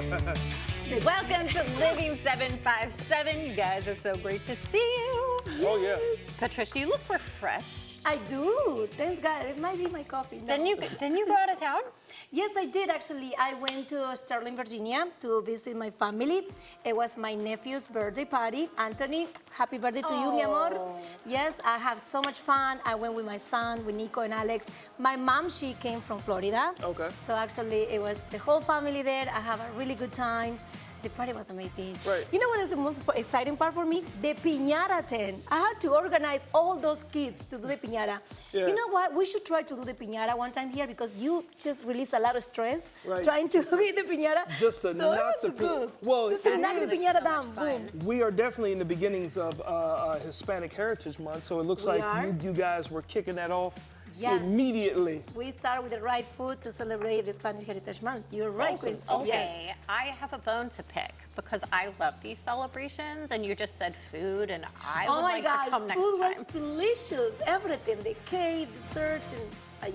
Welcome to Living 757. You guys, it's so great to see you. Oh, yeah. Patricia, you look refreshed. I do. Thanks God. It might be my coffee. No. Didn't you go out of town? Yes, I did actually. I went to Sterling, Virginia to visit my family. It was my nephew's birthday party. Anthony, happy birthday to you, mi amor. Yes, I have so much fun. I went with my son, with Nico and Alex. My mom, she came from Florida. Okay. So actually, it was the whole family there. I have a really good time. The party was amazing. Right. You know what is the most exciting part for me? The piñata tent. I had to organize all those kids to do the piñata. Yeah. You know what? We should try to do the piñata one time here because you just release a lot of stress Right. trying to hit the piñata. Just to so knock it the was good. well, just to it knock the is piñata down. Boom. We are definitely in the beginnings of Hispanic Heritage Month, so it looks We like are. you guys were kicking that off Yes. immediately. We start with the right food to celebrate the Spanish Heritage Month. You're right, Awesome. Quincy. Okay, Yes. I have a bone to pick because I love these celebrations, and you just said food, and I Oh would my like gosh, to come next food time. was delicious. Everything, the cake, desserts, and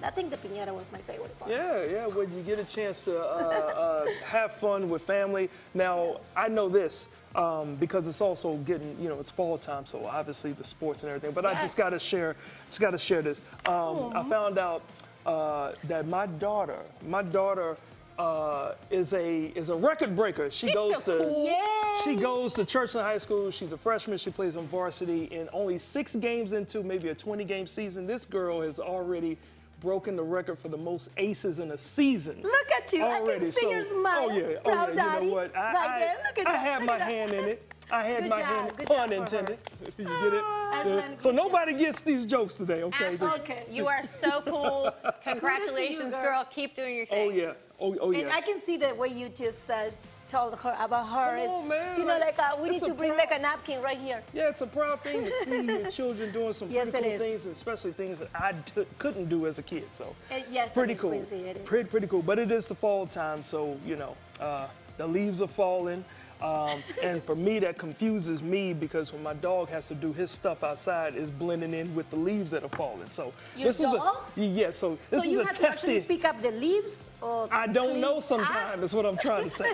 I think the piñata was my favorite part. Yeah, when you get a chance to have fun with family. Now, I know this because it's also getting, it's fall time, so obviously the sports and everything. But I just Yes. gotta share this. I found out that my daughter is a record breaker. She goes so to cool. Yay! she goes to Churchland High School. She's a freshman. She plays on varsity. And only 6 games into maybe a 20-game season, this girl has already broken the record for the most aces in a season. Look at you. I Already. can see your smile. Oh yeah. Proud You daddy. know what? Right there. Look at I that. had Look my at that. hand in it. I had Good my job. hand, Good pun job for her. intended. If you get it. Ashlyn, So good nobody gets these jokes today, okay? Ashley, Okay. you are so cool. Congratulations, girl. girl. Keep doing your thing. Oh yeah. Oh yeah. And I can see the way you just told her about her. Come on, man. You know, Like, we it's need a to bring proud- like a napkin right here. Yeah, it's a proud thing to see your children doing some Yes, pretty it cool is. things, and especially things that I couldn't do as a kid. So Yes, pretty it is, cool. Quincy, it is. Pretty cool. But it is the fall time, so the leaves are falling. And for me, that confuses me because when my dog has to do his stuff outside, it's blending in with the leaves that are falling. So Your this dog? so So this you is a have to actually testy. pick up the leaves? Or I don't clean- know sometimes. Is what I'm trying to say.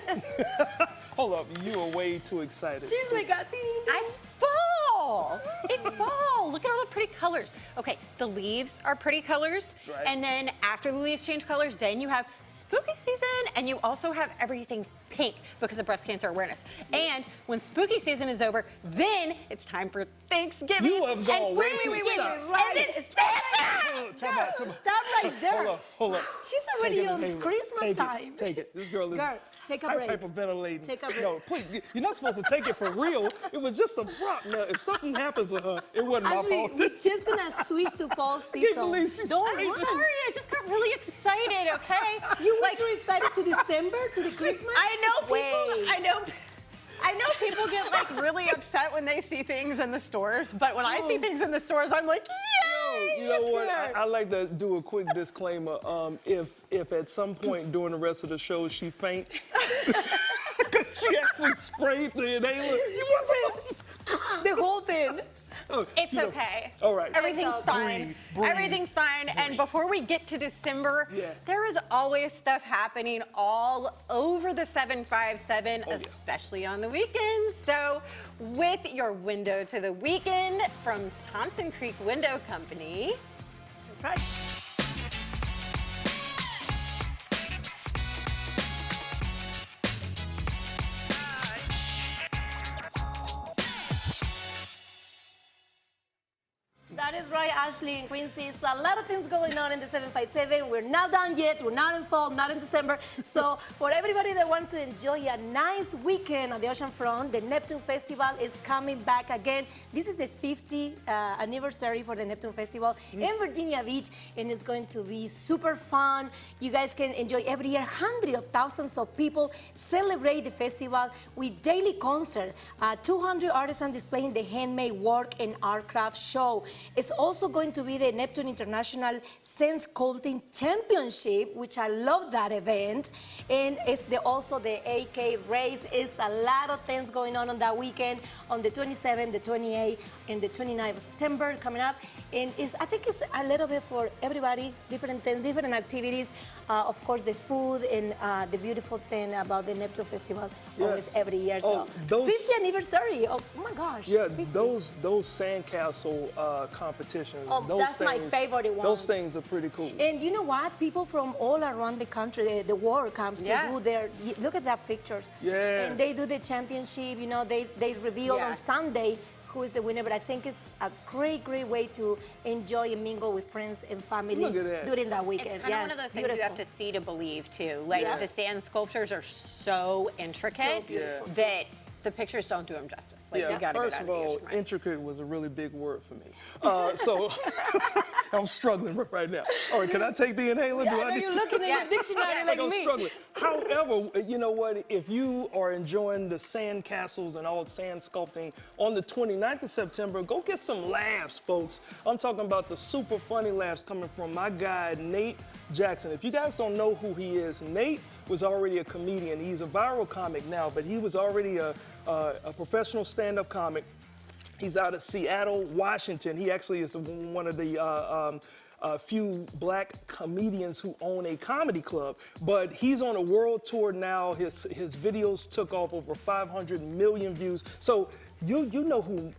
Hold up, you are way too excited. She's like a ding, ding. It's fall. It's fall. Look at all the pretty colors. Okay, the leaves are pretty colors. Right. And then after the leaves change colors, then you have spooky season, and you also have everything pink because of breast cancer awareness. And when spooky season is over, then it's time for Thanksgiving. You have gone and way wait, too wait, wait, far. wait, Right. And it's Stop Santa! Hold on, time out. Stop right there. Hold up. She's already Take it, on take it, Christmas take it, time. Take it. This girl is Girl, take a break. hyperventilating. Take a break. No, please. You're not supposed to take it for real. It was just a prop. Now, if something happens to her, it wasn't my Actually, fault. we're just gonna switch to fall I can't season. believe she's I'm crazy. sorry, I just got really excited, okay? You were Like, too excited to December, to the Christmas? I know people. Wait. I know people get like really upset when they see things in the stores, but when I see things in the stores, I'm like, yay! You know what? Sure. I like to do a quick disclaimer. If at some point during the rest of the show she faints, because she actually sprayed the inhaler. The whole thing. It's okay. All right. Everything's It's fine. Breathe. Everything's fine. And before we get to December, Yeah. there is always stuff happening all over the 757, especially on the weekends. So, with your window to the weekend from Thompson Creek Window Company. That's right. That is right, Ashley and Quincy. It's a lot of things going on in the 757. We're not done yet. We're not in fall, not in December. So for everybody that wants to enjoy a nice weekend on the ocean front, the Neptune Festival is coming back again. This is the 50th anniversary for the Neptune Festival in Virginia Beach, and it's going to be super fun. You guys can enjoy every year. Hundreds of thousands of people celebrate the festival with daily concert. 200 artisans displaying the handmade work and art craft show. It's also going to be the Neptune International Sand Sculpting Championship, which I love that event. And it's also the AK race. It's a lot of things going on that weekend on the 27th, the 28th, and the 29th of September coming up. And I think it's a little bit for everybody, different things, different activities. Of course, the food and the beautiful thing about the Neptune Festival always every year. So 50th anniversary. Oh my gosh. Yeah, 50. those sandcastle competitions. Oh, those that's my things, favorite ones. Those things are pretty cool. And you know what? People from all around the country, the world comes to do their, look at that pictures. Yeah. And they do the championship, you know, they reveal on Sunday who is the winner, but I think it's a great way to enjoy and mingle with friends and family during that weekend. It's kind of one of those things you have to see to believe too. Like the sand sculptures are so intricate that the pictures don't do them justice. Like you gotta First go down of all, to the ocean, intricate was a really big word for me. So I'm struggling right now. All right, can I take the inhaler? Yeah, I know you're looking at your dictionary like I'm me. struggling. However, you know what? If you are enjoying the sand castles and all sand sculpting on the 29th of September, go get some laughs, folks. I'm talking about the super funny laughs coming from my guy, Nate Jackson. If you guys don't know who he is, Nate was already a comedian. He's a viral comic now, but he was already a professional stand-up comic. He's out of Seattle, Washington. He actually is one of the few black comedians who own a comedy club. But he's on a world tour now. His videos took off over 500 million views. So you know who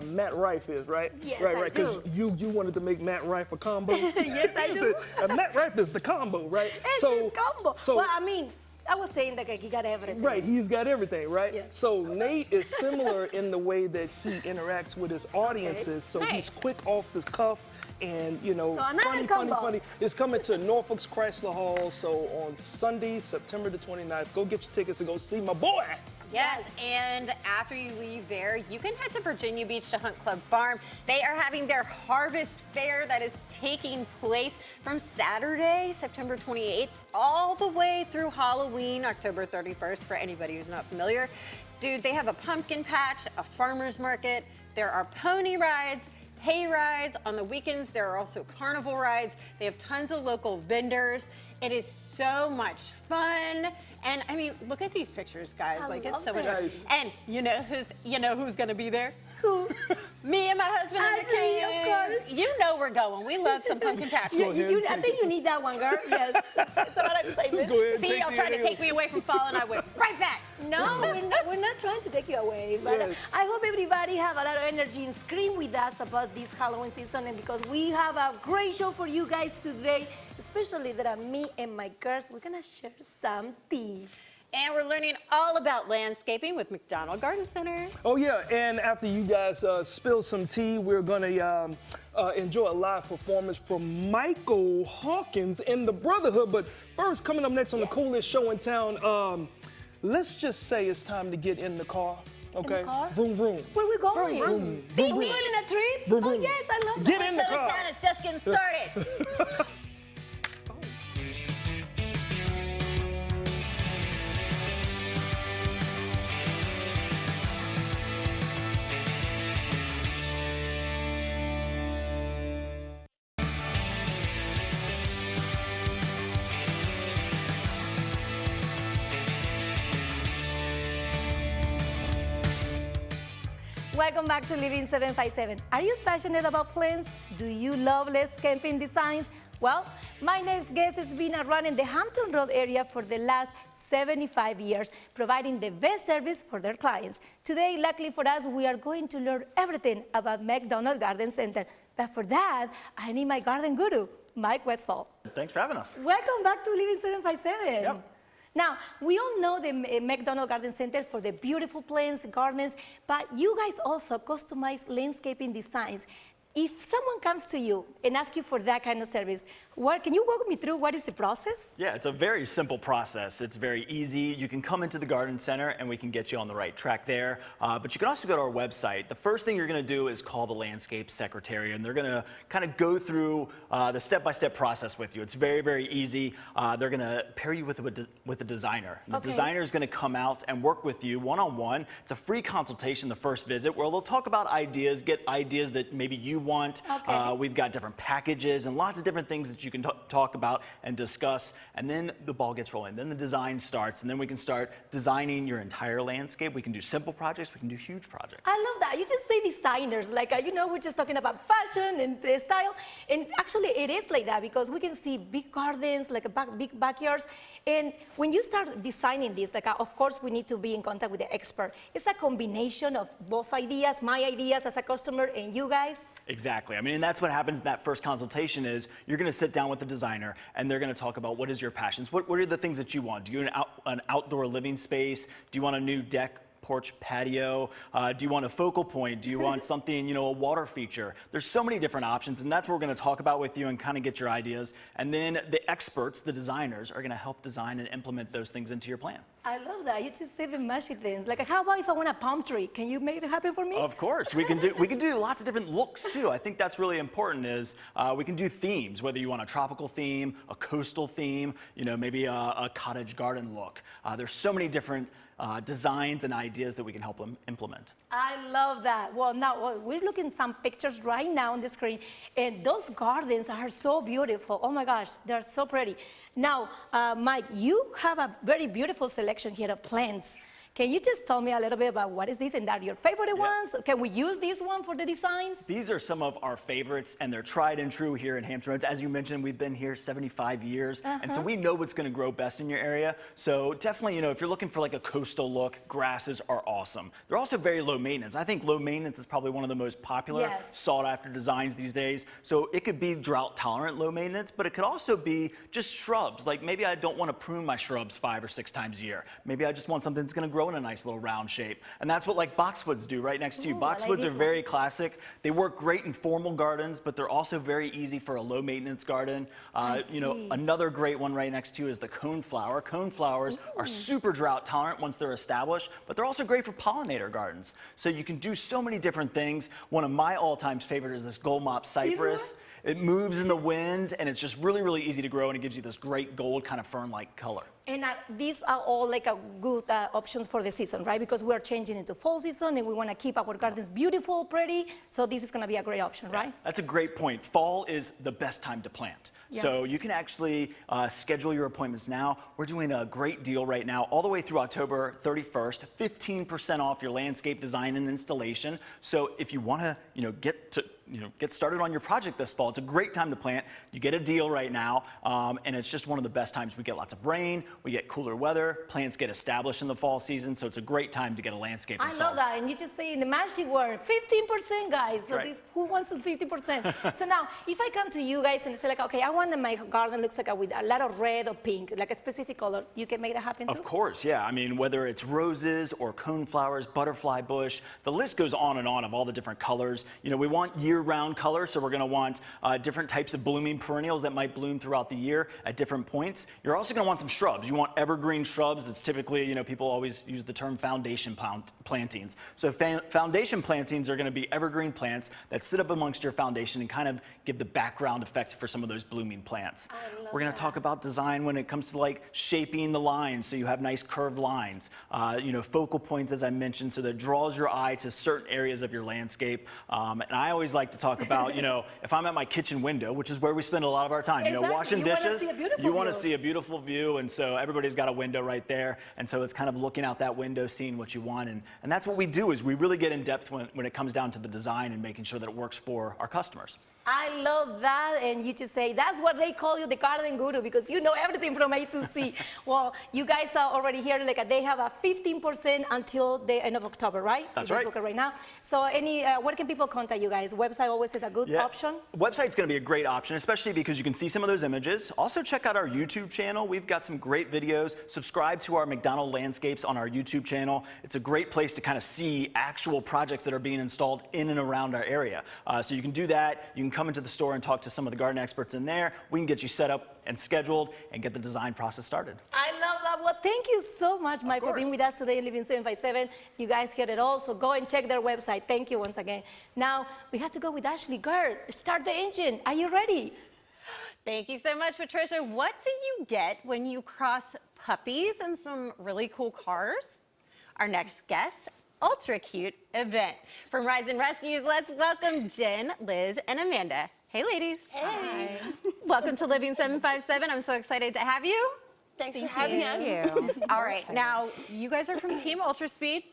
Matt Rife is, right? Yes, right. I do. Because you wanted to make Matt Rife a combo. Yes, I do. Matt Rife is the combo, right? It's a combo. So, well, I mean, I was saying that he got everything. Right, he's got everything, right? Yeah. So Nate is similar in the way that he interacts with his audiences. So he's quick off the cuff and, you know, funny. It's coming to Norfolk Chrysler Hall. So on Sunday, September the 29th, go get your tickets and go see my boy. Yes, and after you leave there, you can head to Virginia Beach to Hunt Club Farm. They are having their Harvest Fair that is taking place from Saturday, September 28th, all the way through Halloween, October 31st, for anybody who's not familiar. Dude, they have a pumpkin patch, a farmer's market, there are pony rides, hay rides. On the weekends, there are also carnival rides. They have tons of local vendors. It is so much fun. And I mean, look at these pictures, guys. Like, it's so much fun. And you know who's gonna be there? Who? Me and my husband and the Ashley, kids. of course. You know we're going. We love some pumpkin patch. I think you need that one, girl. Yes. That's what I'm saying. Just go ahead and See, take y'all trying to take me away from fall, and I went right back. No, we're not trying to take you away. But Yes. I hope everybody have a lot of energy and scream with us about this Halloween season, and because we have a great show for you guys today, especially that me and my girls, we're gonna share some tea. And we're learning all about landscaping with McDonald Garden Center. Oh yeah, and after you guys spill some tea, we're gonna enjoy a live performance from Michael Hawkins and the Brotherhood. But first, coming up next on the coolest show in town, let's just say it's time to get in the car. Okay. In the car? Vroom vroom. Where we going? Vroom, vroom. We Vroom, going on a trip? Vroom, Oh vroom. yes, I love Get that. in the So car. town is just getting started. Welcome back to Living 757. Are you passionate about plants? Do you love landscaping designs? Well, my next guest has been running the Hampton Road area for the last 75 years, providing the best service for their clients. Today, luckily for us, we are going to learn everything about McDonald Garden Center. But for that, I need my garden guru, Mike Westfall. Thanks for having us. Welcome back to Living 757. Yep. Now, we all know the McDonald Garden Center for the beautiful plants, gardens, but you guys also customize landscaping designs. If someone comes to you and asks you for that kind of service, Can you walk me through what is the process? Yeah, it's a very simple process. It's very easy. You can come into the garden center and we can get you on the right track there. But you can also go to our website. The first thing you're going to do is call the landscape secretary, and they're going to kind of go through the step-by-step process with you. It's very, very easy. They're going to pair you with a designer. The designer is going to come out and work with you one-on-one. It's a free consultation the first visit where they'll talk about ideas, get ideas that maybe you want. We've got different packages and lots of different things that you can talk about and discuss, and then the ball gets rolling. Then the design starts, and then we can start designing your entire landscape. We can do simple projects, we can do huge projects. I love that. You just say designers, like, we're just talking about fashion and the style. And actually, it is like that because we can see big gardens, like big backyards. And when you start designing this, like, of course, we need to be in contact with the expert. It's a combination of both ideas, my ideas as a customer and you guys. Exactly. I mean, and that's what happens in that first consultation is you're going to sit down with the designer, and they're going to talk about what is your passions. What are the things that you want? Do you want an outdoor living space? Do you want a new deck, porch, patio? Do you want a focal point? Do you want something, a water feature? There's so many different options, and that's what we're going to talk about with you and kind of get your ideas. And then the experts, the designers, are going to help design and implement those things into your plan. I love that. You just say the magic things. Like, how about if I want a palm tree? Can you make it happen for me? Of course. We can do lots of different looks too. I think that's really important is we can do themes, whether you want a tropical theme, a coastal theme, maybe a cottage garden look. There's so many different designs and ideas that we can help them implement. I love that. Well, now we're looking at some pictures right now on the screen, and those gardens are so beautiful. Oh my gosh, they're so pretty. Now, Mike, you have a very beautiful selection here of plants. Can you just tell me a little bit about what is this and are your favorite ones? Can we use this one for the designs? These are some of our favorites, and they're tried and true here in Hampton Roads. As you mentioned, we've been here 75 years, and so we know what's going to grow best in your area. So definitely, if you're looking for like a coastal look, grasses are awesome. They're also very low maintenance. I think low maintenance is probably one of the most popular sought after designs these days. So it could be drought tolerant low maintenance, but it could also be just shrubs. Like maybe I don't want to prune my shrubs 5 or 6 times a year. Maybe I just want something that's going to grow in a nice little round shape. And that's what like boxwoods do right next to you. Boxwoods are very classic. They work great in formal gardens, but they're also very easy for a low maintenance garden. Another great one right next to you is the coneflower. Coneflowers are super drought tolerant once they're established, but they're also great for pollinator gardens. So you can do so many different things. One of my all-time favorites is this gold mop cypress. It moves in the wind, and it's just really, really easy to grow, and it gives you this great gold kind of fern-like color. And these are all like good options for the season, right? Because we're changing into fall season, and we want to keep our gardens beautiful, pretty. So this is going to be a great option, right? That's a great point. Fall is the best time to plant. So you can actually schedule your appointments now. We're doing a great deal right now, all the way through October 31st, 15% off your landscape design and installation. So if you want to, get started on your project this fall, it's a great time to plant. You get a deal right now, and it's just one of the best times. We get lots of rain, we get cooler weather, plants get established in the fall season, so it's a great time to get a landscape installed. I love that, and you just say the magic word, 15%, guys. So who wants to 50%? So now, if I come to you guys and say like, okay, I want that my garden looks like with a lot of red or pink, like a specific color, you can make that happen too? Of course, yeah. I mean, whether it's roses or coneflowers, butterfly bush, the list goes on and on of all the different colors. We want year-round colors, so we're going to want different types of blooming perennials that might bloom throughout the year at different points. You're also going to want some shrubs. You want evergreen shrubs. It's typically, people always use the term foundation plantings. So foundation plantings are going to be evergreen plants that sit up amongst your foundation and kind of give the background effect for some of those blooming plants. We're going to talk about design when it comes to like shaping the lines so you have nice curved lines. Focal points, as I mentioned, so that draws your eye to certain areas of your landscape. And I always like to talk about, if I'm at my kitchen window, which is where we spend a lot of our time, washing dishes, you want to see a beautiful view, and so everybody's got a window right there, and so it's kind of looking out that window, seeing what you want, and that's what we do is we really get in depth when it comes down to the design and making sure that it works for our customers. I love that, and you just say, that's what they call you the garden guru, because you know everything from A to Z. Well, you guys are already here, like they have a 15% until the end of October, right? That's right. Book it right now. So where can people contact you guys? Website always is a good option? Website's gonna be a great option, especially because you can see some of those images. Also check out our YouTube channel. We've got some great videos. Subscribe to our McDonald Landscapes on our YouTube channel. It's a great place to kind of see actual projects that are being installed in and around our area. So you can do that. You can come into the store and talk to some of the garden experts in there. We can get you set up and scheduled and get the design process started. I love that. Well, thank you so much, Mike, for being with us today in Living 757. You guys heard it all, so go and check their website. Thank you once again. Now, we have to go with Ashley. Girl, start the engine. Are you ready? Thank you so much, Patricia. What do you get when you cross puppies and some really cool cars? Our next guest, ultra cute event. From Rides and Rescues, let's welcome Jen, Liz, and Amanda. Hey, ladies. Hey. Welcome to Living 757. I'm so excited to have you. Thanks for having us. All right, now you guys are from Team Ultra Speed.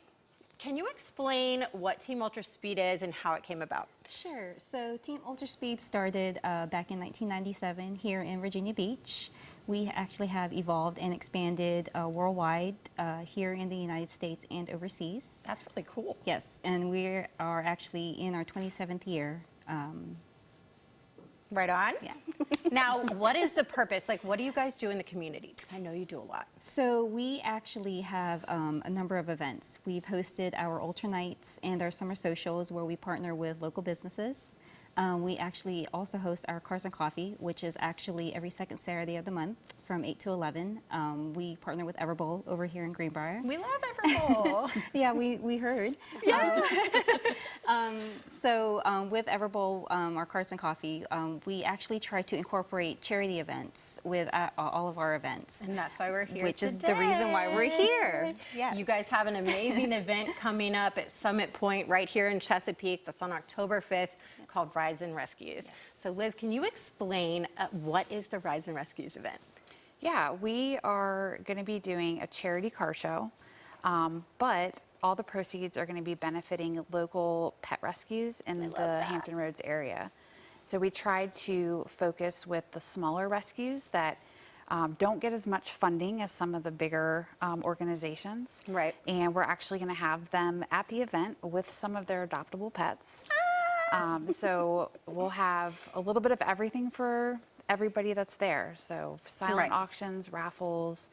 Can you explain what Team Ultra Speed is and how it came about? Sure. So Team Ultra Speed started back in 1997 here in Virginia Beach. We actually have evolved and expanded worldwide here in the United States and overseas. That's really cool. Yes, and we are actually in our 27th year. Right on. Yeah. Now, what is the purpose? Like, what do you guys do in the community? Because I know you do a lot. So we actually have a number of events. We've hosted our Ultra Nights and our summer socials where we partner with local businesses. We actually also host our Cars and Coffee, which is actually every second Saturday of the month from 8 to 11. We partner with Everbowl over here in Greenbrier. We love Everbowl. Yeah, we heard. With Everbowl, our Cars and Coffee, we actually try to incorporate charity events with all of our events. And that's why we're here Which is the reason why we're here. Yes. You guys have an amazing event coming up at Summit Point right here in Chesapeake. That's on October 5th called Rides and Rescues. So Liz, can you explain what is the Rides and Rescues event? Yeah, we are going to be doing a charity car show, but all the proceeds are going to be benefiting local pet rescues in the Hampton Roads area. So we tried to focus with the smaller rescues that don't get as much funding as some of the bigger organizations. Right. And we're actually going to have them at the event with some of their adoptable pets. So we'll have a little bit of everything for everybody that's there. So silent Right. auctions, raffles,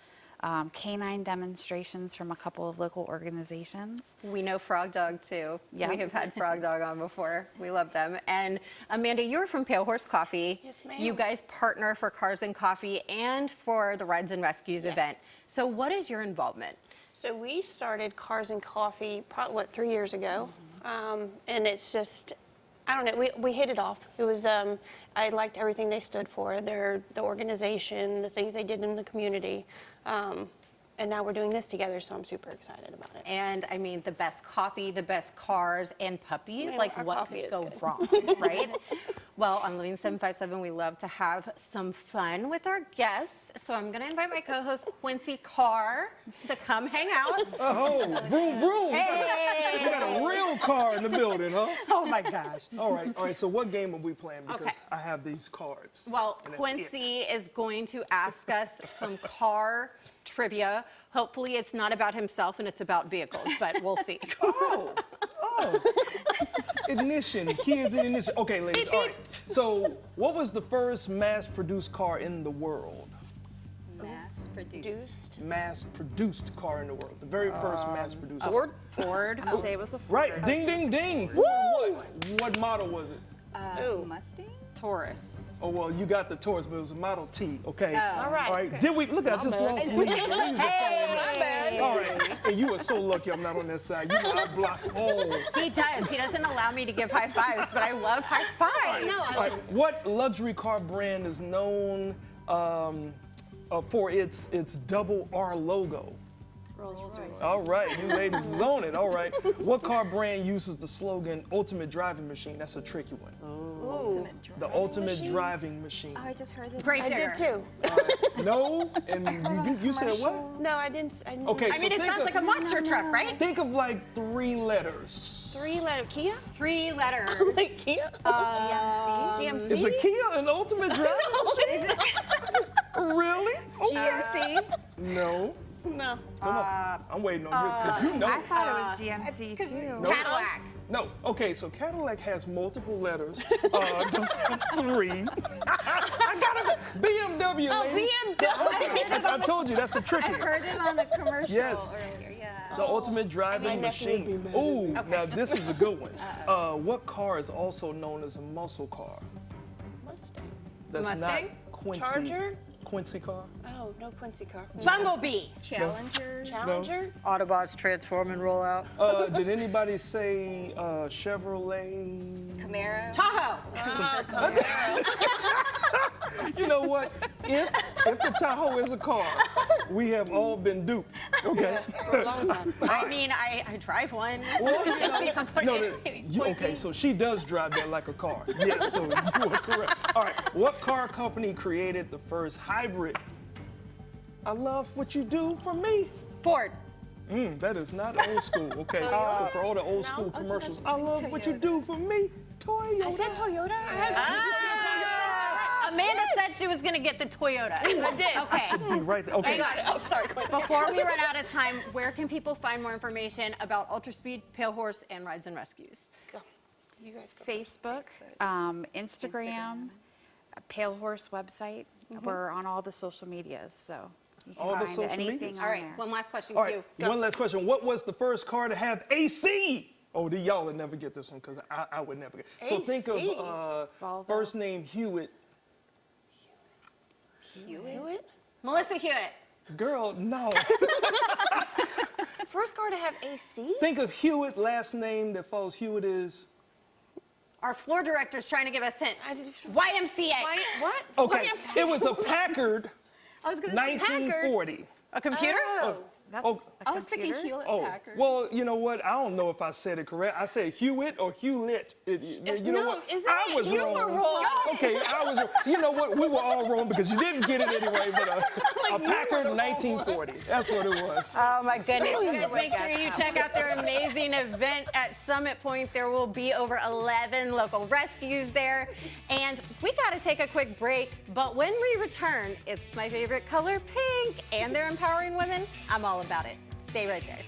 canine demonstrations from a couple of local organizations. We know Frog Dog too. Yeah. We have had Frog Dog on before. We love them. And Amanda, you're from Pale Horse Coffee. Yes, ma'am. You guys partner for Cars and Coffee and for the Rides and Rescues Yes. event. So what is your involvement? So we started Cars and Coffee probably, 3 years ago? And it's just, I don't know, we hit it off. It was, I liked everything they stood for, the organization, the things they did in the community. And now we're doing this together, so I'm super excited about it. And I mean, the best coffee, the best cars, and puppies. Man, Like, our what coffee could is go good. wrong, right? Well, on Living 757, we love to have some fun with our guests. So I'm going to invite my co-host, Quincy Carr, to come hang out. Oh, vroom, vroom. Hey! We got a real car in the building, huh? Oh, my gosh. All right. So what game are we playing? Because Okay. I have these cards. Well, and that's Quincy it. is going to ask us some car trivia. Hopefully it's not about himself and it's about vehicles, but we'll see. Oh. Ignition, kids in ignition. Okay, ladies, all right. So what was the first mass-produced car in the world? Mass produced. Mass-produced car in the world. The very first mass-produced. Ford? Ford. I'll say it was a Ford. Right, ding, ding, ding. Ford what model was it? Ooh. Mustang? Taurus. Oh, well, you got the Taurus, but it was a Model T, okay? All right. All right, did we, look, I just lost Lisa. Lisa falling Hey! All right, and you are so lucky I'm not on that side. You know I block all. He does. He doesn't allow me to give high fives, but I love high fives. All right, what luxury car brand is known for its double R logo? Rolls-Royce. All right, you ladies is on it. All right. What car brand uses the slogan "Ultimate Driving Machine"? That's a tricky one. Ultimate drive. The ultimate driving machine. I just heard it. Grave I digger. did too. No, and you said what? No, I didn't. Okay, I mean, it sounds like a monster truck, right? Think of like 3 letters. 3-letter Kia? 3 letters. Like Kia? GMC. Is a Kia an ultimate driver? Really? GMC. No. No. I'm waiting on you because you know. I thought it was GMC too. Nope. Cadillac. No. Okay, so Cadillac has multiple letters. Just 3. I got a BMW. Oh, lady. BMW. I told you that's a tricky I one. heard it on the commercial Yes. earlier, yeah. The ultimate driving nephew would machine. Ooh, now this is a good one. What car is also known as a muscle car? That's Mustang? not Quincy. Charger? Quincy car? Oh, no Quincy car. Bumblebee. Challenger. Challenger? Autobots transform and roll out. Did anybody say Chevrolet? Camaro. Tahoe. You know what? If the Tahoe is a car, we have all been duped. Okay. For a long time. I mean, I drive one. Well, okay, so she does drive that like a car. Yes, so you are correct. All right, what car company created the first hybrid? I love what you do for me. Ford. That is not old school. Okay, so for all the old school commercials, I love what you do for me. Toyota. I said Toyota. Amanda said she was going to get the Toyota. I did. Okay. Be right there. Okay. Hang on. Oh, sorry, Quincy. Before we run out of time, where can people find more information about Ultra Speed, Pale Horse, and Rides and Rescues? Go. You guys go. Facebook, Instagram, Pale Horse website. We're on all the social medias, so you can All the find social anything medias? on All right, there. one last question. All Q. right, one last question. What was the first car to have AC? Oh, y'all would never get this one because I would never get. So think of AC? Volvo. first name Hewitt. Hewitt? Melissa Hewitt. Girl, no. First car to have AC? Think of Hewitt, last name that follows Hewitt is. Our floor director's trying to give us hints. I did- YMCA. What? Okay, it was a Packard, I was going to say Packard. 1940. A computer? Oh. That's Oh. a I was thinking computer? Hewlett Oh, Packard. well, you know what? I don't know if I said it correct. I said Hewitt or Hewlett. You know No, what? isn't I it? was You wrong. were wrong. Okay, I was. You know what? We were all wrong because you didn't get it anyway. But a Packard 1940. That's what it was. Oh my goodness. You guys make sure you check out their amazing event at Summit Point. There will be over 11 local rescues there. And we got to take a quick break. But when we return, it's my favorite color, pink, and they're empowering women. I'm all about it. Stay right there.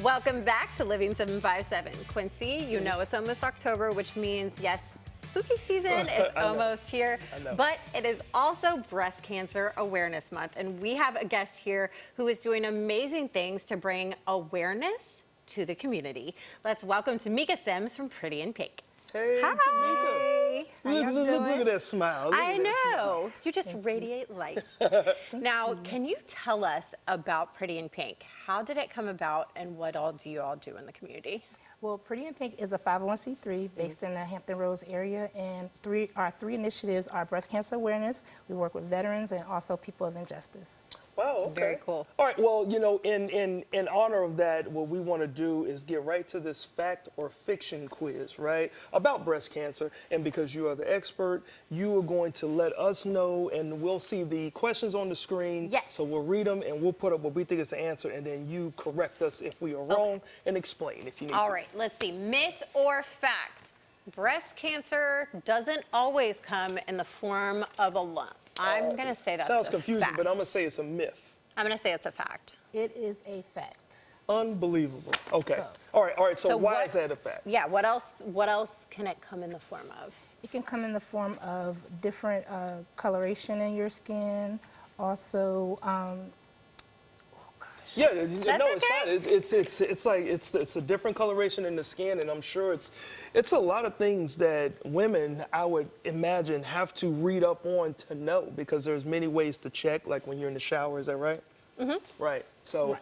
Welcome back to Living 757. Quincy, you know it's almost October, which means, yes, spooky season is I know. almost here. I know. But it is also Breast Cancer Awareness Month. And we have a guest here who is doing amazing things to bring awareness to the community. Let's welcome Tamika Sims from Pretty in Pink. Hey, Hi. Tamika. Look at that smile. Look I at that smile. know. You just radiate light. Now, can you tell us about Pretty in Pink? How did it come about and what all do you all do in the community? Well, Pretty in Pink is a 501c3 based in the Hampton Roads area, and our three initiatives are breast cancer awareness. We work with veterans and also people of injustice. Wow, okay. Very cool. All right, well, you know, in honor of that, what we want to do is get right to this fact or fiction quiz, right, about breast cancer. And because you are the expert, you are going to let us know, and we'll see the questions on the screen. Yes. So we'll read them, and we'll put up what we think is the answer, and then you correct us if we are wrong and explain if you need to. All right, let's see. Myth or fact? Breast cancer doesn't always come in the form of a lump. I'm going to say that's Sounds a confusing, fact. but I'm going to say it's a myth. I'm going to say it's a fact. It is a fact. Unbelievable. Okay. So- All right. So, why what- is that a fact? Yeah, what else can it come in the form of? It can come in the form of different coloration in your skin, also, Yeah, That's no, it's okay. fine. It's like it's a different coloration in the skin, and I'm sure it's a lot of things that women, I would imagine, have to read up on to know, because there's many ways to check, like when you're in the shower. Is that right? Mm-hmm. Right. So,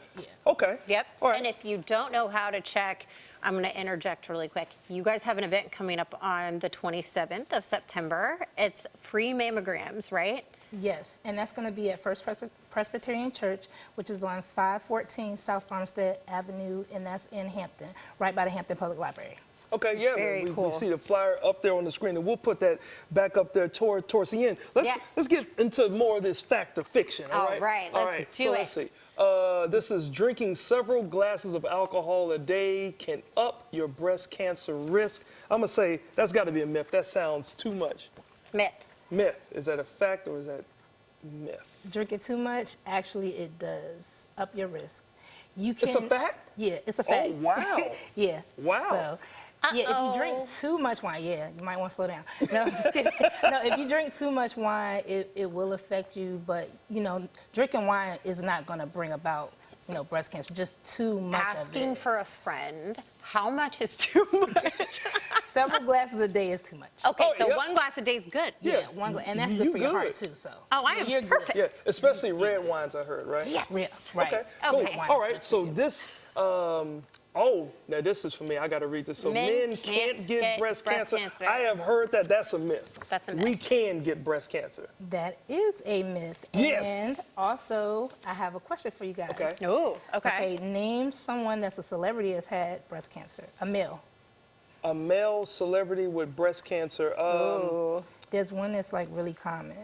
okay. Yep. All right. And if you don't know how to check, I'm going to interject really quick. You guys have an event coming up on the 27th of September. It's free mammograms, right? yes, and that's going to be at First Presbyterian Church, which is on 514 South Farmstead Avenue, and that's in Hampton, right by the Hampton Public Library. Okay, yeah, Very we cool. see the flyer up there on the screen, and we'll put that back up there towards the end. Let's get into more of this fact or fiction. All All right, All let's right. do So it. let's see. This is drinking several glasses of alcohol a day can up your breast cancer risk. I'm gonna say that's got to be a myth. That sounds too much. Myth. Myth. Is that a fact or is that myth. Drinking too much, actually, it does up your risk. You can. It's a fact? Yeah, it's a fact. Oh, wow. Yeah. Wow. So, yeah, if you drink too much wine, yeah, you might want to slow down. No, I'm just kidding. No, if you drink too much wine, it will affect you. But, you know, drinking wine is not going to bring about, you know, breast cancer. Just too much of Asking it. for a friend, how much is too much? Several glasses a day is too much. Okay, Oh, so yeah. 1 glass a day is good. Yeah, one glass, and that's good You for your heart good. too. So. Oh, I am you're good. perfect. Yeah, especially red wines, I heard, right? Yes. Yeah, right. Okay, cool. Okay. All right, so this, now this is for me. I got to read this. So Men men can't can't get get breast breast cancer. cancer. I have heard that that's a myth. That's a myth. We can get breast cancer. That is a myth. Yes. And also, I have a question for you guys. Okay. Oh, okay. Okay, name someone that's a celebrity that's had breast cancer. A male. A male celebrity with breast cancer. There's one that's like really common.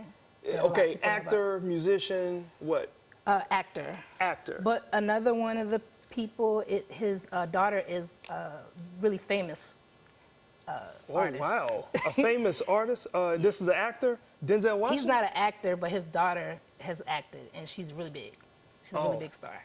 that a lot of Okay, people know actor, musician, what? about. Actor. Actor. But another one of the people, his daughter is really famous artist. Wow, a famous artist. This is an actor, Denzel Washington. He's not an actor, but his daughter has acted, and she's really big. She's a really Oh. big star.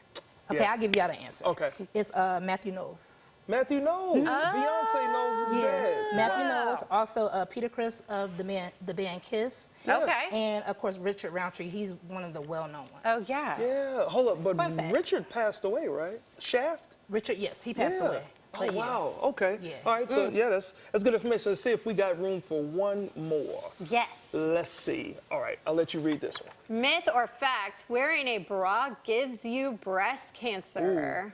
Okay, Yeah. I'll give y'all the answer. Okay. It's Matthew Knowles. Matthew Knowles. Beyonce knows his dad. Matthew Knowles, also Peter Criss of the band Kiss, Okay. and of course Richard Roundtree. He's one of the well-known ones. Oh, yeah. Yeah, hold up, but Fun fact. Richard passed away, right? Shaft? Richard, yes, he passed Yeah. away. Oh, But yeah. wow. Okay. Yeah. All right, so yeah, that's good information. Let's see if we got room for one more. Yes. Let's see. All right, I'll let you read this one. Myth or fact, wearing a bra gives you breast cancer.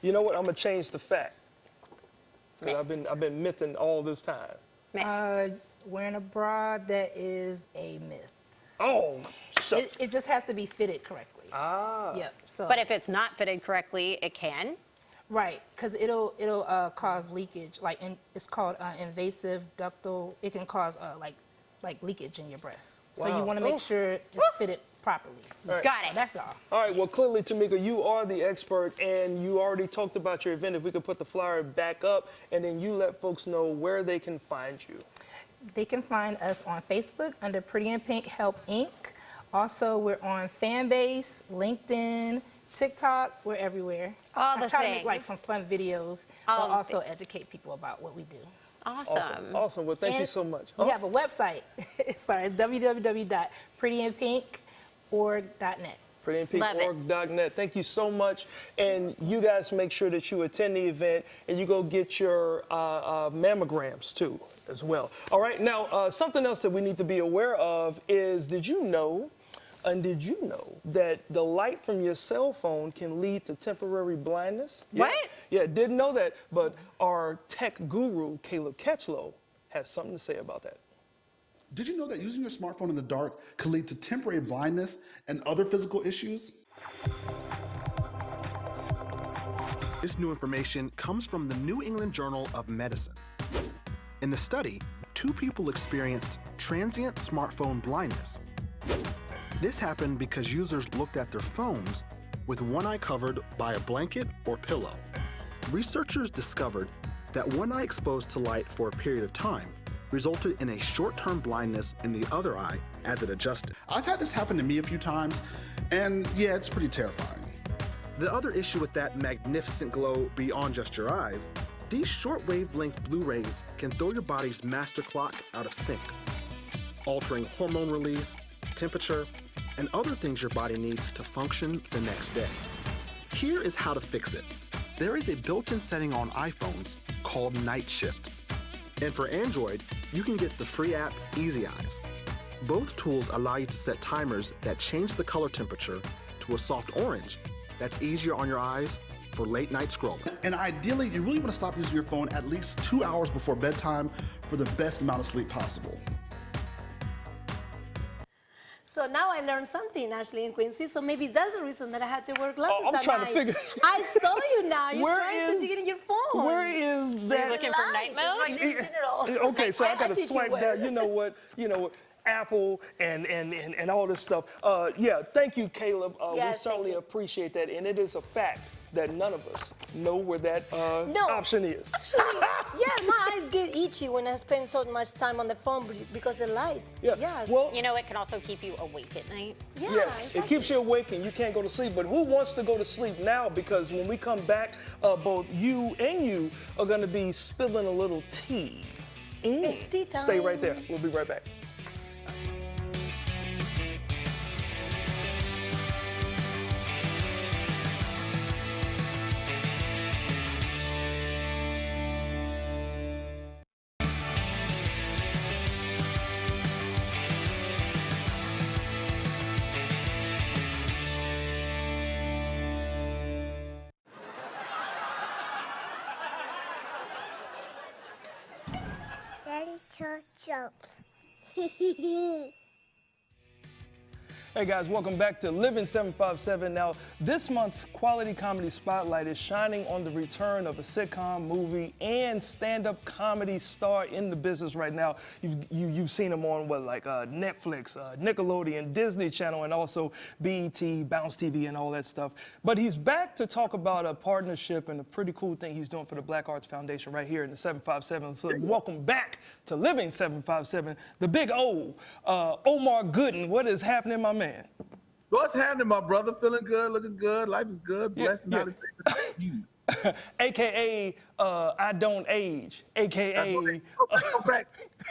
You know what? I'm gonna change the fact. 'Cause I've been mything all this time. Myth. Wearing a bra, that is a myth. Oh, shucks. It just has to be fitted correctly. Ah. Yep. So. But if it's not fitted correctly, it can. Right, because it'll cause leakage. It's called invasive ductal. It can cause like leakage in your breast. So Wow. you want to make Ooh. sure it's fitted properly. All right. Got it. That's all. All right, well, clearly, Tamika, you are the expert, and you already talked about your event. If we could put the flyer back up, and then you let folks know where they can find you. They can find us on Facebook under Pretty in Pink Help Inc. Also, we're on Fanbase, LinkedIn, TikTok. We're everywhere. All the I try to make like things. some fun videos, All but the also educate people about what we do. Awesome. Awesome. Well, thank you And so much. We have a website. Sorry, www.prettyandpink.org.net. PrettyandPinkOrg.net. Thank you so much. And you guys make sure that you attend the event and you go get your mammograms too as well. All right, now something else that we need to be aware of is, did you know that the light from your cell phone can lead to temporary blindness? What? Yeah, didn't know that, but our tech guru, Caleb Ketchlow, has something to say about that. Did you know that using your smartphone in the dark could lead to temporary blindness and other physical issues? This new information comes from the New England Journal of Medicine. In the study, 2 people experienced transient smartphone blindness. This happened because users looked at their phones with one eye covered by a blanket or pillow. Researchers discovered that one eye exposed to light for a period of time resulted in a short-term blindness in the other eye as it adjusted. I've had this happen to me a few times, and yeah, it's pretty terrifying. The other issue with that magnificent glow beyond just your eyes, these short wavelength blue rays can throw your body's master clock out of sync, altering hormone release, temperature, and other things your body needs to function the next day. Here is how to fix it. There is a built-in setting on iPhones called Night Shift. And for Android, you can get the free app Easy Eyes. Both tools allow you to set timers that change the color temperature to a soft orange that's easier on your eyes for late night scrolling. And ideally, you really want to stop using your phone at least 2 hours before bedtime for the best amount of sleep possible. So now I learned something, Ashley and Quincy. So maybe that's the reason that I had to wear glasses I'm at trying to night. figure- I saw you now. You're Where trying to is- dig it in your phone. Where is that? looking for night Lights, it's mode? right there in general. Okay, so I gotta teach you swipe where. down. You know what? Apple and all this stuff. Yeah, thank you, Caleb. We Yes, certainly thank you. appreciate that, and it is a fact that none of us know where that option is. Actually, yeah, my eyes get itchy when I spend so much time on the phone because the light. Yeah. Yes. Well, You know, it can also keep you awake at night. yeah, yes, it exactly. keeps you awake and you can't go to sleep. But who wants to go to sleep now? Because when we come back, both you and you are going to be spilling a little tea. It's tea time. Stay right there. We'll be right back. Hey guys, welcome back to Living 757. Now, this month's Quality Comedy Spotlight is shining on the return of a sitcom, movie, and stand-up comedy star in the business right now. You've seen him on Netflix, Nickelodeon, Disney Channel, and also BET, Bounce TV, and all that stuff. But he's back to talk about a partnership and a pretty cool thing he's doing for the Black Arts Foundation right here in the 757. So welcome back to Living 757, the big O, Omar Gooden. What is happening, my man? What's happening, my brother? Feeling good, looking good, life is good, blessed and yeah. highly favored. AKA, I don't age. AKA, I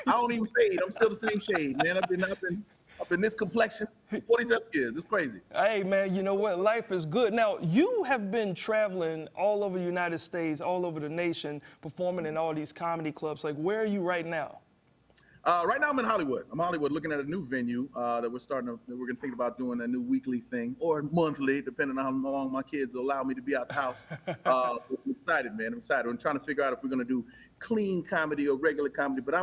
don't even fade. I'm still the same shade, man. I've been this complexion for 47 years. It's crazy. Hey, man, you know what? Life is good. Now, you have been traveling all over the United States, all over the nation, performing in all these comedy clubs. Like, where are you right now? Right now I'm in Hollywood. I'm Hollywood looking at a new venue that we're gonna think about doing a new weekly thing or monthly, depending on how long my kids will allow me to be out the house. I'm excited, man. I'm excited. I'm trying to figure out if we're gonna do clean comedy or regular comedy, but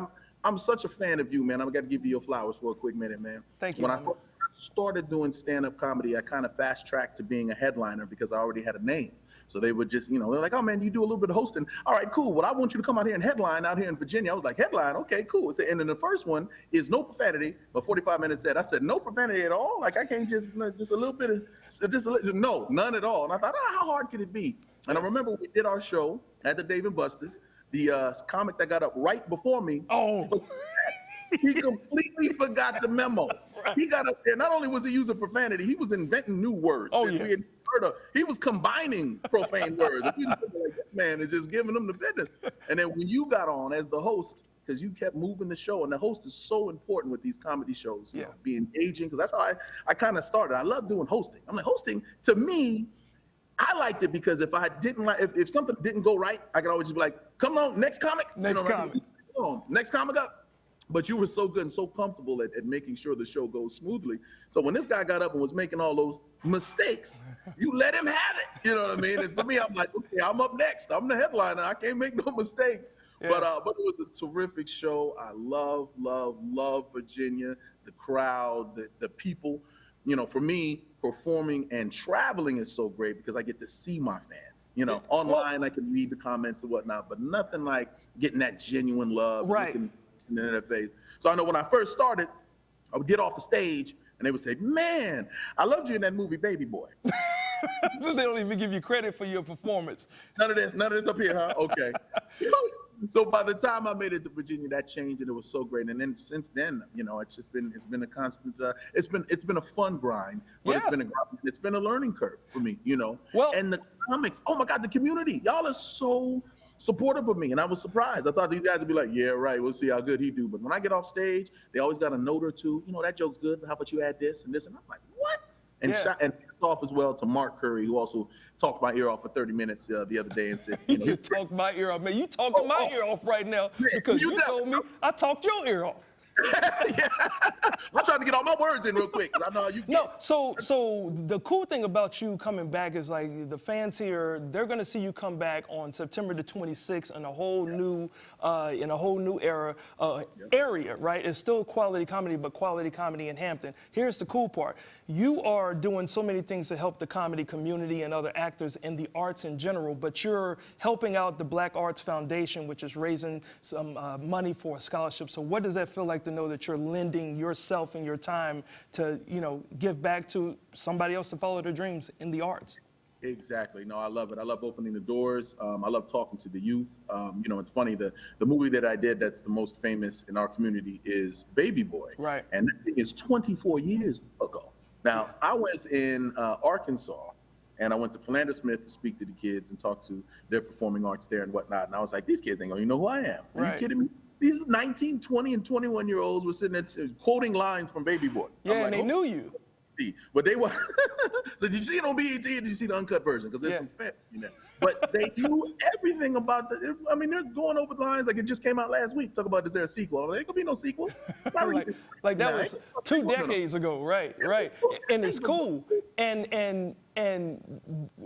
I'm such a fan of you, man. I've got to give you your flowers for a quick minute, man. Thank you. When I first started doing stand-up comedy, I kind of fast-tracked to being a headliner because I already had a name. So they would just, they're like, oh man, you do a little bit of hosting. All right, cool. Well, I want you to come out here and headline out here in Virginia. I was like, headline? Okay, cool. And then the first one is no profanity, but 45 minutes said, I said, no profanity at all? Like I can't just a little bit of, no, none at all. And I thought, how hard could it be? And I remember we did our show at the Dave & Buster's. The comic that got up right before me, he completely forgot the memo. Right. He got up there. Not only was he using profanity, he was inventing new words that we had heard of. He was combining profane words. And we were like, this man is just giving them the business. And then when you got on as the host, because you kept moving the show, and the host is so important with these comedy shows, you know, be engaging, because that's how I kind of started. I love doing hosting. I'm like, hosting, to me, I liked it because if I didn't like, if something didn't go right, I could always just be like, come on, next comic. Next comic. Next comic up. But you were so good and so comfortable at making sure the show goes smoothly. So when this guy got up and was making all those mistakes, you let him have it. You know what I mean? And for me, I'm like, okay, I'm up next. I'm the headliner. I can't make no mistakes. Yeah. But it was a terrific show. I love Virginia, the crowd, the people. You know, for me, performing and traveling is so great because I get to see my fans. You know, online I can read the comments and whatnot, but nothing like getting that genuine love. Right. In their face. So I know when I first started, I would get off the stage and they would say, man, I loved you in that movie, Baby Boy. They don't even give you credit for your performance. None of this up here, huh? Okay. So by the time I made it to Virginia, that changed and it was so great. And then since then, you know, it's been a constant, it's been a fun grind, but it's been a learning curve for me, you know. Well, and the comics, oh my God, the community, y'all are so supportive of me, and I was surprised. I thought these guys would be like, yeah, right, we'll see how good he do. But when I get off stage, they always got a note or two. You know, that joke's good. How about you add this and this? And I'm like, what? And and it's off as well to Mark Curry, who also talked my ear off for 30 minutes the other day and said, he said, talk my ear off. Man, you talking my ear off right now because you told me I talked your ear off. Yeah. I'm trying to get all my words in real quick. I know you. No, so the cool thing about you coming back is like the fans here, they're gonna see you come back on September the 26th in a whole new area, right? It's still quality comedy, but quality comedy in Hampton. Here's the cool part: you are doing so many things to help the comedy community and other actors and the arts in general, but you're helping out the Black Arts Foundation, which is raising some money for a scholarship. So what does that feel like to know that you're lending yourself and your time to, you know, give back to somebody else to follow their dreams in the arts? Exactly. No, I love it. I love opening the doors. I love talking to the youth. It's funny, the movie that I did that's the most famous in our community is Baby Boy. Right. And that thing is 24 years ago. Now, I was in Arkansas, and I went to Philander Smith to speak to the kids and talk to their performing arts there and whatnot. And I was like, these kids ain't gonna even know who I am. Are you kidding me? These 19, 20, and 21-year-olds were sitting there quoting lines from Baby Boy. Yeah, I'm and they knew you. But they were. Did you see it on BET? Or did you see the uncut version? Because there's some fat in there. But they knew everything about the. I mean, they're going over the lines like it just came out last week. Talk about, is there a sequel? There ain't gonna be no sequel. like that was 2 decades ago, right? And it's cool. And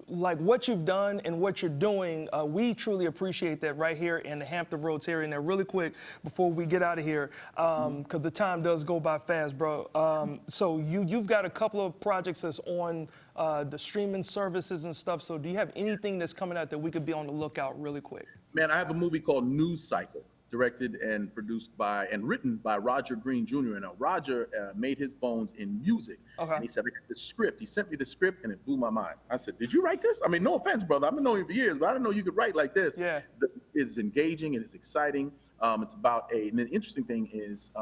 like what you've done and what you're doing, we truly appreciate that right here in the Hampton Roads area. Now, really quick before we get out of here, because the time does go by fast, bro. So you've got a couple of projects that's on the streaming services and stuff. So do you have anything that's coming out that we could be on the lookout really quick? Man, I have a movie called News Cycle, directed and produced by and written by Roger Green Jr. And Roger made his bones in music. And he said, I got the script. He sent me the script and it blew my mind. I said, did you write this? I mean, no offense, brother. I've been knowing you for years, but I didn't know you could write like this. Yeah. It's engaging. It is exciting. It's about and the interesting thing is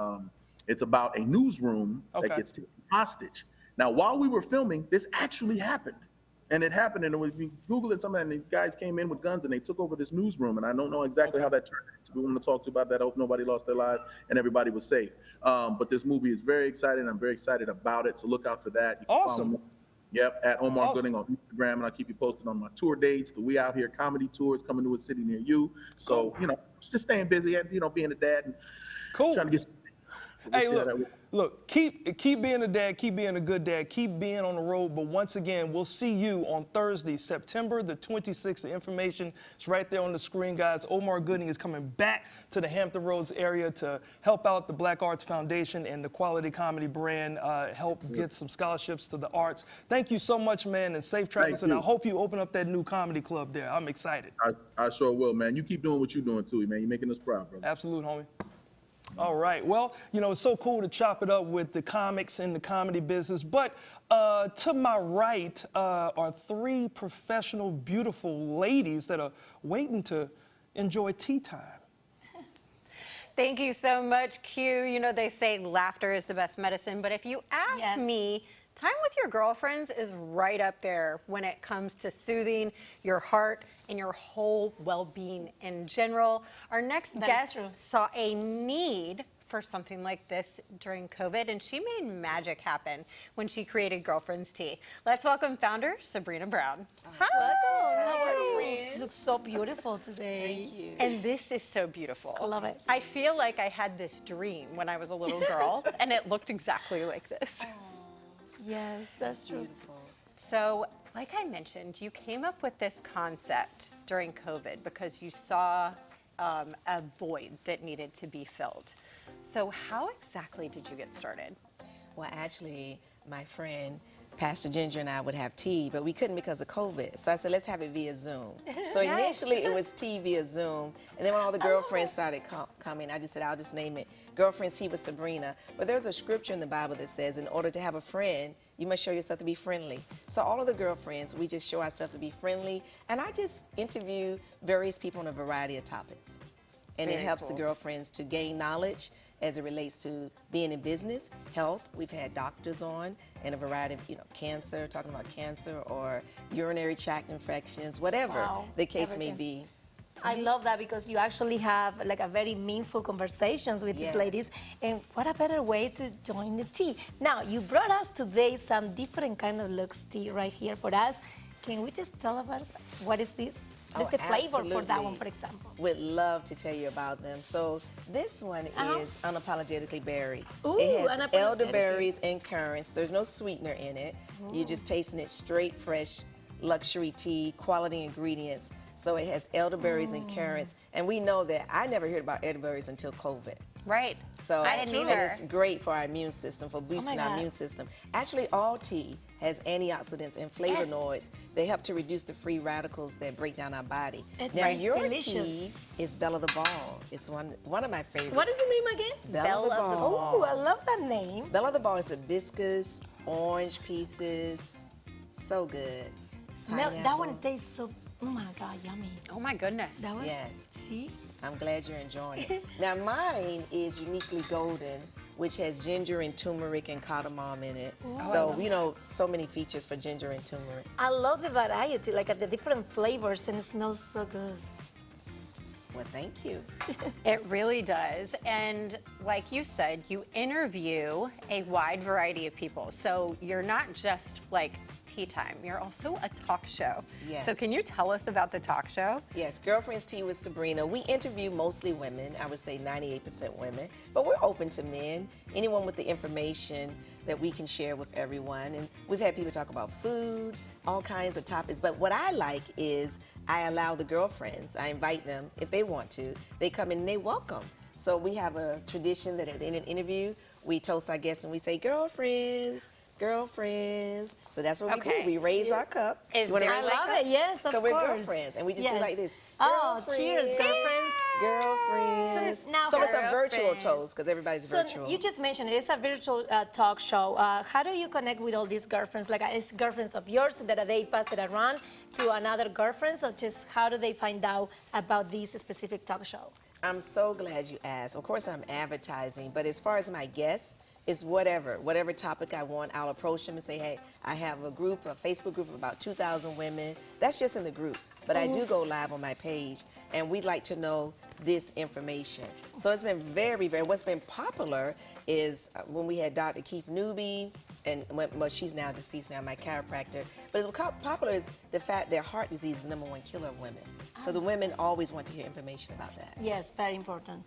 it's about a newsroom that gets taken hostage. Now, while we were filming, this actually happened. And it happened, and we Googled it, something, and the guys came in with guns, and they took over this newsroom, and I don't know exactly how that turned out. So we want to talk to you about that. I hope nobody lost their lives, and everybody was safe. But this movie is very exciting. I'm very excited about it, so look out for that. You can follow me, at Omar Gooding on Instagram, and I'll keep you posted on my tour dates. The We Out Here comedy tour is coming to a city near you. So, just staying busy, and, being a dad and trying to get some. Hey, look, keep being a dad, keep being a good dad, keep being on the road. But once again, we'll see you on Thursday, September the 26th. The information is right there on the screen, guys. Omar Gooding is coming back to the Hampton Roads area to help out the Black Arts Foundation and the Quality Comedy brand, help get some scholarships to the arts. Thank you so much, man, and safe travels. And I hope you open up that new comedy club there. I'm excited. I sure will, man. You keep doing what you're doing, too, man. You're making us proud, brother. Absolute, homie. All right. Well, it's so cool to chop it up with the comics and the comedy business. But to my right are 3 professional, beautiful ladies that are waiting to enjoy tea time. Thank you so much, Q. They say laughter is the best medicine, but if you ask me, time with your girlfriends is right up there when it comes to soothing your heart and your whole well-being in general. Our next guest saw a need for something like this during COVID, and she made magic happen when she created Girlfriends Tea. Let's welcome founder Sabrina Brown. Hi. You look so beautiful today. Thank you. And this is so beautiful. I love it. I feel like I had this dream when I was a little girl, and it looked exactly like this. Yes, that's true. So, like I mentioned, you came up with this concept during COVID because you saw a void that needed to be filled. So how exactly did you get started? Well, actually, my friend, Pastor Ginger, and I would have tea, but we couldn't because of COVID. So I said, let's have it via Zoom. So initially it was tea via Zoom. And then when all the girlfriends started coming, I just said, I'll just name it Girlfriends Tea with Sabrina. But there's a scripture in the Bible that says, in order to have a friend, you must show yourself to be friendly. So all of the girlfriends, we just show ourselves to be friendly. And I just interview various people on a variety of topics. And it helps the girlfriends to gain knowledge as it relates to being in business, health. We've had doctors on and a variety of, cancer, talking about cancer or urinary tract infections, whatever the case may be. I love that because you actually have like a very meaningful conversations with these ladies, and what a better way to join the tea. Now, you brought us today some different kind of looks tea right here for us. Can we just tell us what is this? What's the flavor for that one, for example? Would love to tell you about them. So this one is unapologetically berry. Ooh, it has elderberries and currants. There's no sweetener in it. You're just tasting it straight, fresh, luxury tea, quality ingredients. So it has elderberries and currants. And we know that I never heard about elderberries until COVID. Right. So I didn't either. It's great for our immune system, for boosting our immune system. Actually, all tea has antioxidants and flavonoids. They help to reduce the free radicals that break down our body. Now, your tea is Bella the Ball. It's one of my favorites. What is the name again? Bella the Ball. Oh, I love that name. Bella the Ball is hibiscus, orange pieces. So good. Smell that Pineapple. one tastes so. Oh my God, yummy. Oh my goodness. That one. Yes. See. I'm glad you're enjoying it. Now mine is Uniquely Golden, which has ginger and turmeric and cardamom in it. So, you know, so many features for ginger and turmeric. I love the variety, like the different flavors, and it smells so good. Well, thank you. It really does. And like you said, you interview a wide variety of people. So you're not just like tea time, you're also a talk show. Yes. So can you tell us about the talk show? Yes, Girlfriends Tea with Sabrina. We interview mostly women. I would say 98% women, but we're open to men. Anyone with the information that we can share with everyone. And we've had people talk about food, all kinds of topics. But what I like is I allow the girlfriends, I invite them if they want to. They come in and they welcome. So we have a tradition that at the end of an interview, we toast our guests and we say, girlfriends, girlfriends. So that's what we do. We raise our cup. Is You wanna there raise I your love cup? it. Yes, of So course. we're girlfriends, and we just do like this. Oh, cheers, girlfriends. Girlfriends. So now So it's a virtual girlfriends. toast because everybody's So virtual. you just mentioned it's a virtual talk show. How do you connect with all these girlfriends? Like, is girlfriends of yours that they pass it around to another girlfriends, or just how do they find out about this specific talk show? I'm so glad you asked. Of course, I'm advertising, but as far as my guests, it's whatever topic I want. I'll approach them and say, hey, I have a group, a Facebook group of about 2,000 women. That's just in the group. But I do go live on my page, and we'd like to know this information. So it's been very, very, what's been popular is when we had Dr. Keith Newby, and well, she's now deceased now, my chiropractor. But what's popular is the fact that heart disease is the #1 killer of women. So the women always want to hear information about that. Yes, very important.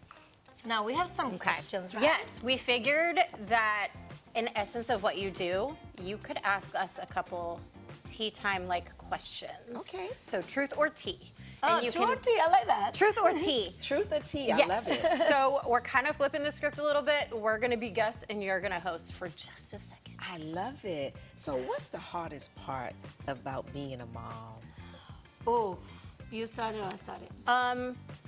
So now we have some questions, right? Yes, we figured that in essence of what you do, you could ask us a couple tea time like questions. Okay. So truth or tea. Oh, you truth or tea, I like that. Truth or tea. Truth or tea, I Yes. love it. So we're kind of flipping the script a little bit. We're going to be guests and you're going to host for just a second. I love it. So what's the hardest part about being a mom? Oh, you started or I started?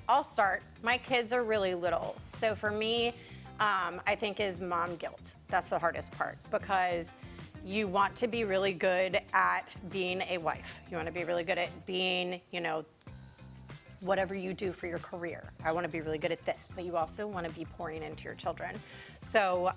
I'll start. My kids are really little. So for me, I think is mom guilt. That's the hardest part because you want to be really good at being a wife. You want to be really good at being, you know, whatever you do for your career. I want to be really good at this, but you also want to be pouring into your children. So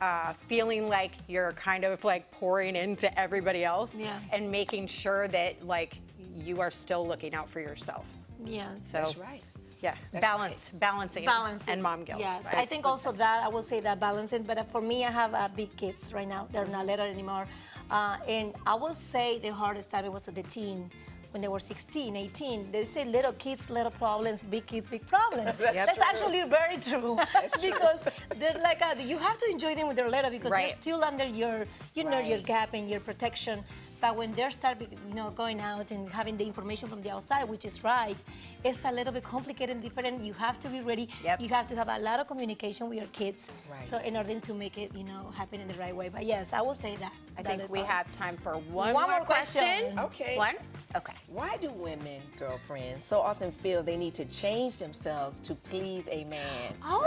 feeling like you're kind of like pouring into everybody else and making sure that like you are still looking out for yourself. Yeah. So That's right. yeah, That's balancing and mom guilt. Yes, right? I think also that I will say that balancing. But for me, I have big kids right now. They're not little anymore, and I will say the hardest time it was at the teen. When they were 16, 18, they say little kids, little problems, big kids, big problems. That's true. actually very true. Because they're like, you have to enjoy them when they're little because they're still under your, you know, your gap and your protection. But when they start, you know, going out and having the information from the outside, which is right, it's a little bit complicated and different. You have to be ready. You have to have a lot of communication with your kids. Right. So in order to make it, you know, happen in the right way. But yes, I will say that. I think we have time for one One more more question. Okay. One? Okay. Why do women, girlfriends, so often feel they need to change themselves to please a man? Oh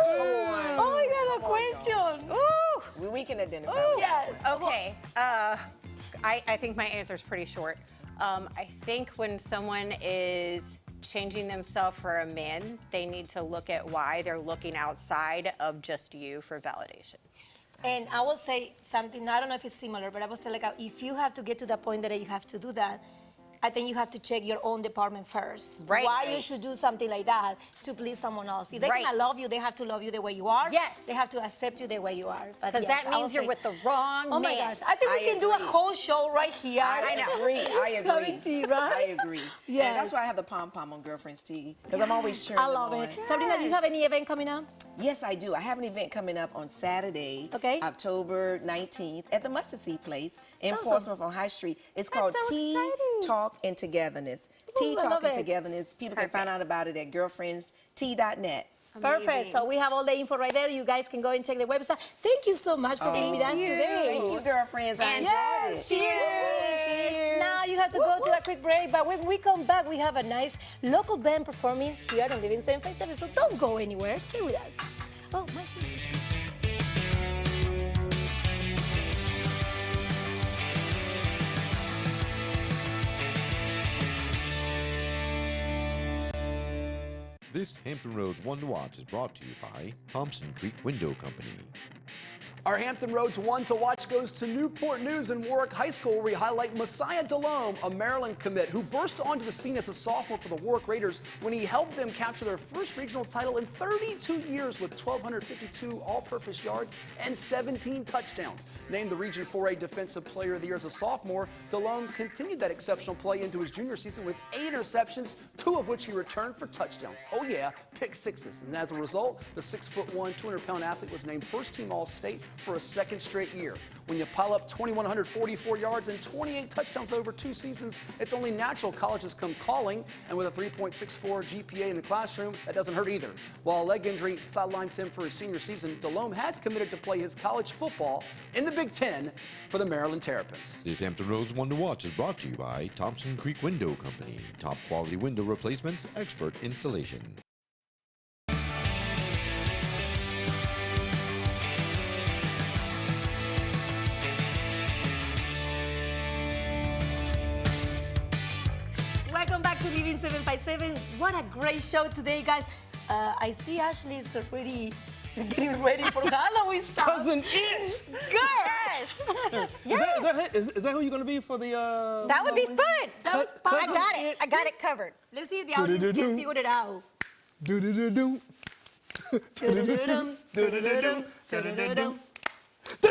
my God, a question. Ooh. We can identify Ooh. with Yes. Okay. I think my answer is pretty short. I think when someone is changing themselves for a man, they need to look at why they're looking outside of just you for validation. And I will say something, I don't know if it's similar, but I will say like if you have to get to the point that you have to do that, I think you have to check your own department first. Right. Why you should do something like that to please someone else. If they cannot love you, they have to love you the way you are. Yes. They have to accept you the way you are. Because that means you're with the wrong Oh man. my gosh. I think we can do a agree. whole show right here. I agree. Having tea, right? I agree. Yes. And that's why I have the pom-pom on Girlfriend's Tea, because I'm always cheering I them love on. it. Sabrina, do you have any event coming up? Yes, I do. I have an event coming up on Saturday, October 19th, at the Mustard Seed Place in Portsmouth on High Street. It's called so Tea, exciting. Talk, and Togetherness. Tea, I Talk, love and it. Togetherness. People can find out about it at girlfriendstea.net. Perfect. So we have all the info right there. You guys can go and check the website. Thank you so much for being with us today. Thank you, girlfriends. I enjoyed Yes, it. cheers. Cheers. Now you have to go to a quick break, but when we come back, we have a nice local band performing here on Living 757. So don't go anywhere. Stay with us. Oh, my tea. This Hampton Roads One to Watch is brought to you by Thompson Creek Window Company. Our Hampton Roads One to Watch goes to Newport News and Warwick High School, where we highlight Messiah Delhomme, a Maryland commit who burst onto the scene as a sophomore for the Warwick Raiders when he helped them capture their first regional title in 32 years with 1,252 all-purpose yards and 17 touchdowns. Named the Region 4A Defensive Player of the Year as a sophomore, Delhomme continued that exceptional play into his junior season with 8 interceptions, 2 of which he returned for touchdowns. Oh yeah, pick sixes. And as a result, the 6'1", 200-pound athlete was named first-team All-State for a second straight year. When you pile up 2,144 yards and 28 touchdowns over 2 seasons, it's only natural colleges come calling, and with a 3.64 GPA in the classroom, that doesn't hurt either. While a leg injury sidelines him for his senior season, Delhomme has committed to play his college football in the Big Ten for the Maryland Terrapins. This Hampton Roads One to Watch is brought to you by Thompson Creek Window Company. Top quality window replacements, expert installation. Welcome back to Living 757. What a great show today, guys. I see Ashley is already getting ready for Halloween stuff. Cousin It! Girl! Is that who you're going to be for the... That would be fun. That was I got it. I got it covered. Let's see if the audience can figure it out. Do-do-do-do. Do-do-do-dum, do-do-do-dum, do-do-do-dum. No,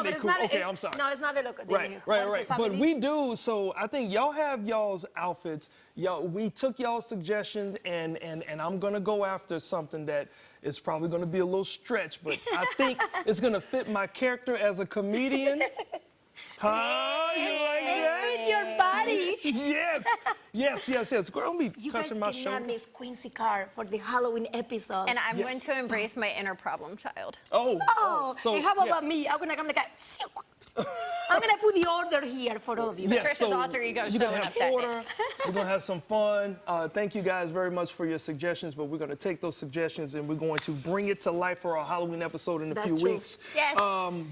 but it's not. Okay, I'm sorry. No, it's not a look. Right. But we do, so I think y'all have y'all's outfits. We took y'all's suggestions, and I'm gonna go after something that is probably gonna be a little stretch, but I think it's gonna fit my character as a comedian. Huh? You like that? And fit your body. Yes. Girl, don't be You touching guys my did shoulder. not miss Quincy Carr for the Halloween episode. And I'm going to embrace my inner problem child. Oh, so, and how about yeah. me? I'm gonna come like I'm gonna put the order here for all of you. Yes, Patricia's alter ego you're showing gonna have up that order. We're gonna have some fun. Thank you guys very much for your suggestions, but we're gonna take those suggestions and we're going to bring it to life for our Halloween episode in a That's few true. weeks. Yes.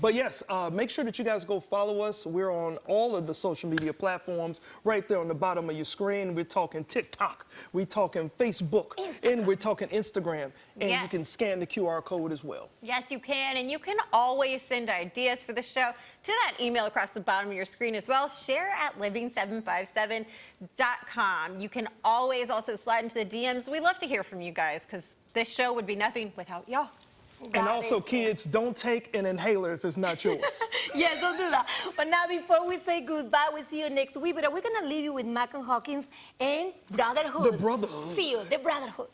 But yes, make sure that you guys go follow us. We're on all of the social media platforms right there on the bottom of your screen. We're talking TikTok, we're talking Facebook, and we're talking Instagram. And you Yes. can scan the QR code as well. Yes, you can. And you can always send ideas for the show to that email across the bottom of your screen as well. Share at living757.com. You can always also slide into the DMs. We love to hear from you guys because this show would be nothing without y'all. And also, kids, don't take an inhaler if it's not yours. Yes, don't do that. But now, before we say goodbye, we'll see you next week. But we're gonna leave you with Malcolm Hawkins and Brotherhood. The Brotherhood. See you, the Brotherhood.